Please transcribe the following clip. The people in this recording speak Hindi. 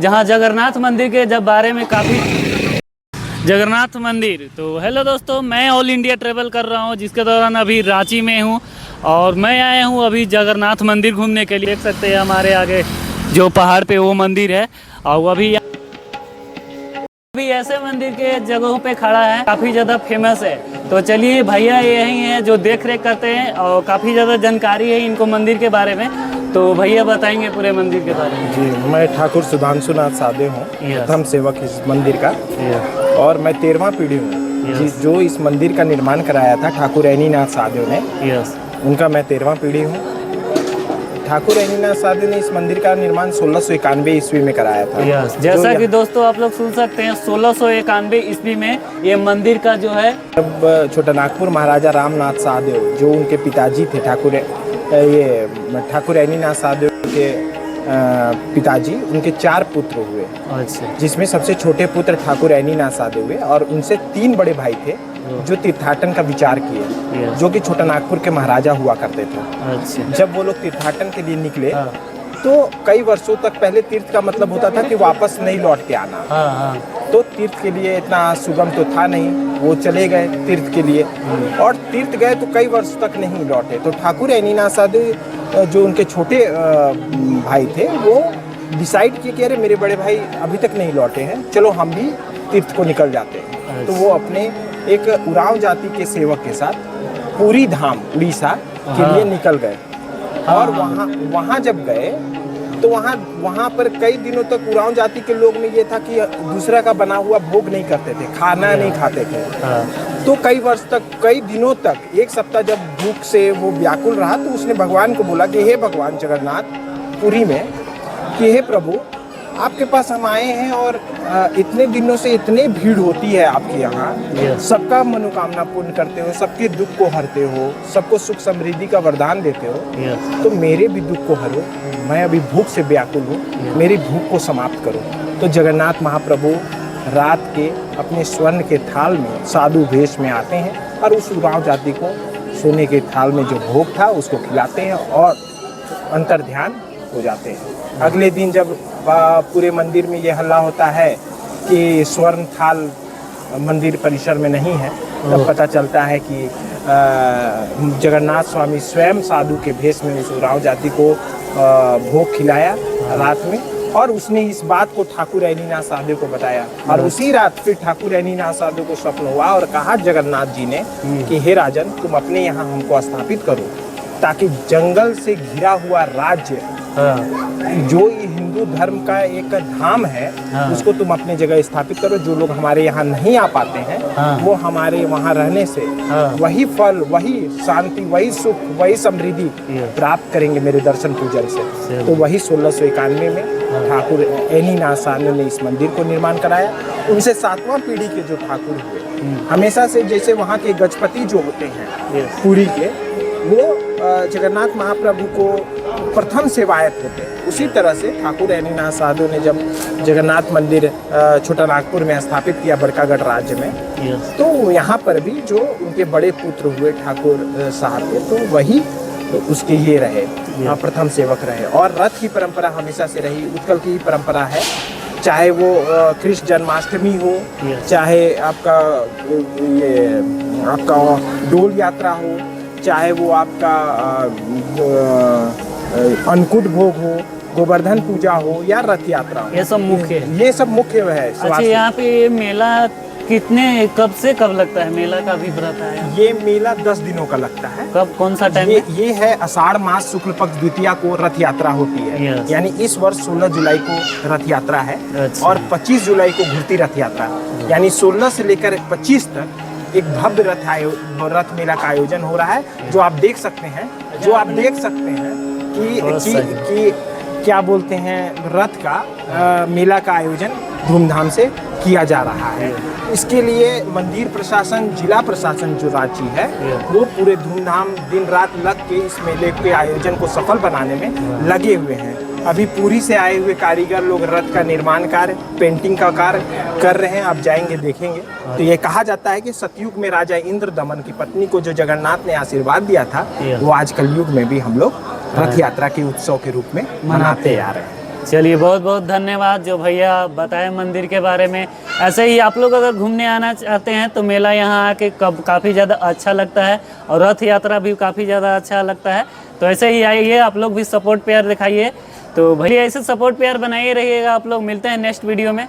जहां जगन्नाथ मंदिर के जब बारे में काफ़ी जगन्नाथ मंदिर। तो हेलो दोस्तों, मैं ऑल इंडिया ट्रेवल कर रहा हूं, जिसके दौरान अभी रांची में हूं और मैं आया हूं अभी जगन्नाथ मंदिर घूमने के लिए। देख सकते हैं हमारे आगे जो पहाड़ पे वो मंदिर है और अभी ऐसे मंदिर के जगहों पे खड़ा है, काफ़ी ज़्यादा फेमस है। तो चलिए, भैया यही हैं जो देख रेख करते हैं और काफ़ी ज़्यादा जानकारी है इनको मंदिर के बारे में। तो भैया बताएंगे पूरे मंदिर के बारे में। जी, मैं ठाकुर सुधांशुनाथ सादे हूँ, प्रथम सेवक इस मंदिर का, और मैं 13वां पीढ़ी हूँ जो इस मंदिर का निर्माण कराया था ठाकुर ऐनीनाथ साधे ने। उनका मैं 13वां पीढ़ी हूँ। ठाकुर ऐनीनाथ साधे ने इस मंदिर का निर्माण 1691 ईस्वी में कराया था। जैसा कि दोस्तों आप लोग सुन सकते हैं, 1691 ईस्वी में ये मंदिर का जो है, जब छोटा नागपुर महाराजा रामनाथ साहदेव जो उनके पिताजी थे, ठाकुर ऐनीनाथ साहदेव के पिताजी, उनके 4 पुत्र हुए। अच्छा। जिसमें सबसे छोटे पुत्र ठाकुर ऐनीनाथ साहदेव हुए और उनसे 3 बड़े भाई थे जो तीर्थाटन का विचार किए, जो कि छोटा नागपुर के महाराजा हुआ करते थे। अच्छा। जब वो लोग तीर्थाटन के लिए निकले तो कई वर्षों तक, पहले तीर्थ का मतलब होता था कि वापस नहीं लौट के आना। तो तीर्थ के लिए इतना सुगम तो था नहीं, वो चले गए तीर्थ के लिए और तीर्थ गए तो कई वर्ष तक नहीं लौटे। तो ठाकुर ऐनीनाथ साहदेव जो उनके छोटे भाई थे, वो डिसाइड किए कि अरे मेरे बड़े भाई अभी तक नहीं लौटे हैं, चलो हम भी तीर्थ को निकल जाते हैं। तो वो अपने एक उरांव जाति के सेवक के साथ पुरी धाम उड़ीसा के लिए निकल गए। और वहाँ जब गए तो वहाँ पर कई दिनों तक उरांव जाति के लोग में ये था कि दूसरा का बना हुआ भोग नहीं करते थे, खाना नहीं खाते थे। तो कई वर्ष तक, कई दिनों तक, 1 सप्ताह जब भूख से वो व्याकुल रहा तो उसने भगवान को बोला कि हे भगवान जगन्नाथ पुरी में, कि हे प्रभु, आपके पास हम आए हैं और इतने दिनों से इतनी भीड़ होती है आपके यहाँ, सबका मनोकामना पूर्ण करते हो, सबके दुख को हरते हो, सबको सुख समृद्धि का वरदान देते हो, तो मेरे भी दुख को हरो, मैं अभी भूख से व्याकुल हूँ, मेरी भूख को समाप्त करो। तो जगन्नाथ महाप्रभु रात के अपने स्वर्ण के थाल में साधु वेश में आते हैं और उस उरांव जाति को सोने के थाल में जो भोग था उसको खिलाते हैं और अंतर ध्यान हो जाते हैं। अगले दिन जब पूरे मंदिर में ये हल्ला होता है कि स्वर्ण थाल मंदिर परिसर में नहीं है, तब पता चलता है कि जगन्नाथ स्वामी स्वयं साधु के भेष में उस उरांव जाति को भोग खिलाया रात में, और उसने इस बात को ठाकुर ऐनीनाथ साधु को बताया। और उसी रात फिर ठाकुर ऐनीनाथ साधु को स्वप्न हुआ और कहा जगन्नाथ जी ने कि हे राजन, तुम अपने यहाँ हमको स्थापित करो, ताकि जंगल से घिरा हुआ राज्य जो ये हिंदू धर्म का एक धाम है, उसको तुम अपने जगह स्थापित करो। जो लोग हमारे यहाँ नहीं आ पाते हैं, वो हमारे वहाँ रहने से वही फल, वही शांति, वही सुख, वही समृद्धि प्राप्त करेंगे मेरे दर्शन पूजन से। तो वही 1691 में ठाकुर ऐनीनाथ साहब ने इस मंदिर को निर्माण कराया। उनसे 7वां पीढ़ी के जो ठाकुर हुए, हमेशा से जैसे वहाँ के गजपति जो होते हैं पुरी के, वो जगन्नाथ महाप्रभु को प्रथम सेवायत होते हैं, उसी तरह से ठाकुर ऐनीनाथ साधु ने जब जगन्नाथ मंदिर छोटा नागपुर में स्थापित किया, बड़कागढ़ राज्य में, तो यहाँ पर भी जो उनके बड़े पुत्र हुए ठाकुर साहब के, तो वही उसके ये रहे, प्रथम सेवक रहे। और रथ की परंपरा हमेशा से रही, उत्कल की परंपरा है, चाहे वो कृष्ण जन्माष्टमी हो, चाहे आपका डोल यात्रा हो, चाहे वो आपका अन्नकूट भोग हो, गोवर्धन पूजा हो या रथ यात्रा हो, ये सब मुख्य है। ये सब मुख्य है। अच्छा, यहाँ पे मेला कब से कब लगता है? मेला का भी रहता है? ये मेला 10 दिनों का लगता है। कब, कौन सा टाइम? ये है आषाढ़ मास शुक्ल पक्ष द्वितीया को रथ यात्रा होती है। यानी इस वर्ष 16 जुलाई को रथ यात्रा है। अच्छा। और 25 जुलाई को घुरती रथ यात्रा, यानी 16 से लेकर 25 तक एक भव्य रथ मेला का आयोजन हो रहा है, जो आप देख सकते हैं कि क्या बोलते हैं, रथ का मेला का आयोजन धूमधाम से किया जा रहा है। इसके लिए मंदिर प्रशासन, जिला प्रशासन जो रांची है, वो पूरे धूमधाम दिन रात लग के इस मेले के आयोजन को सफल बनाने में लगे हुए हैं। अभी पुरी से आए हुए कारीगर लोग रथ का निर्माण कार्य, पेंटिंग का कार्य कर रहे हैं, आप जाएंगे देखेंगे। तो ये कहा जाता है कि सतयुग में राजा इंद्र दमन की पत्नी को जो जगन्नाथ ने आशीर्वाद दिया था, वो आज कलयुग में भी हम लोग रथ यात्रा के उत्सव के रूप में मनाते आ रहे हैं। चलिए बहुत बहुत धन्यवाद जो भैया बताए मंदिर के बारे में। ऐसे ही आप लोग अगर घूमने आना चाहते हैं तो मेला यहाँ आके काफ़ी ज़्यादा अच्छा लगता है और रथ यात्रा भी काफ़ी ज़्यादा अच्छा लगता है। तो ऐसे ही आइए, आप लोग भी सपोर्ट प्यार दिखाइए। तो भैया ऐसे सपोर्ट प्यार बनाए रहिएगा आप लोग। मिलते हैं नेक्स्ट वीडियो में।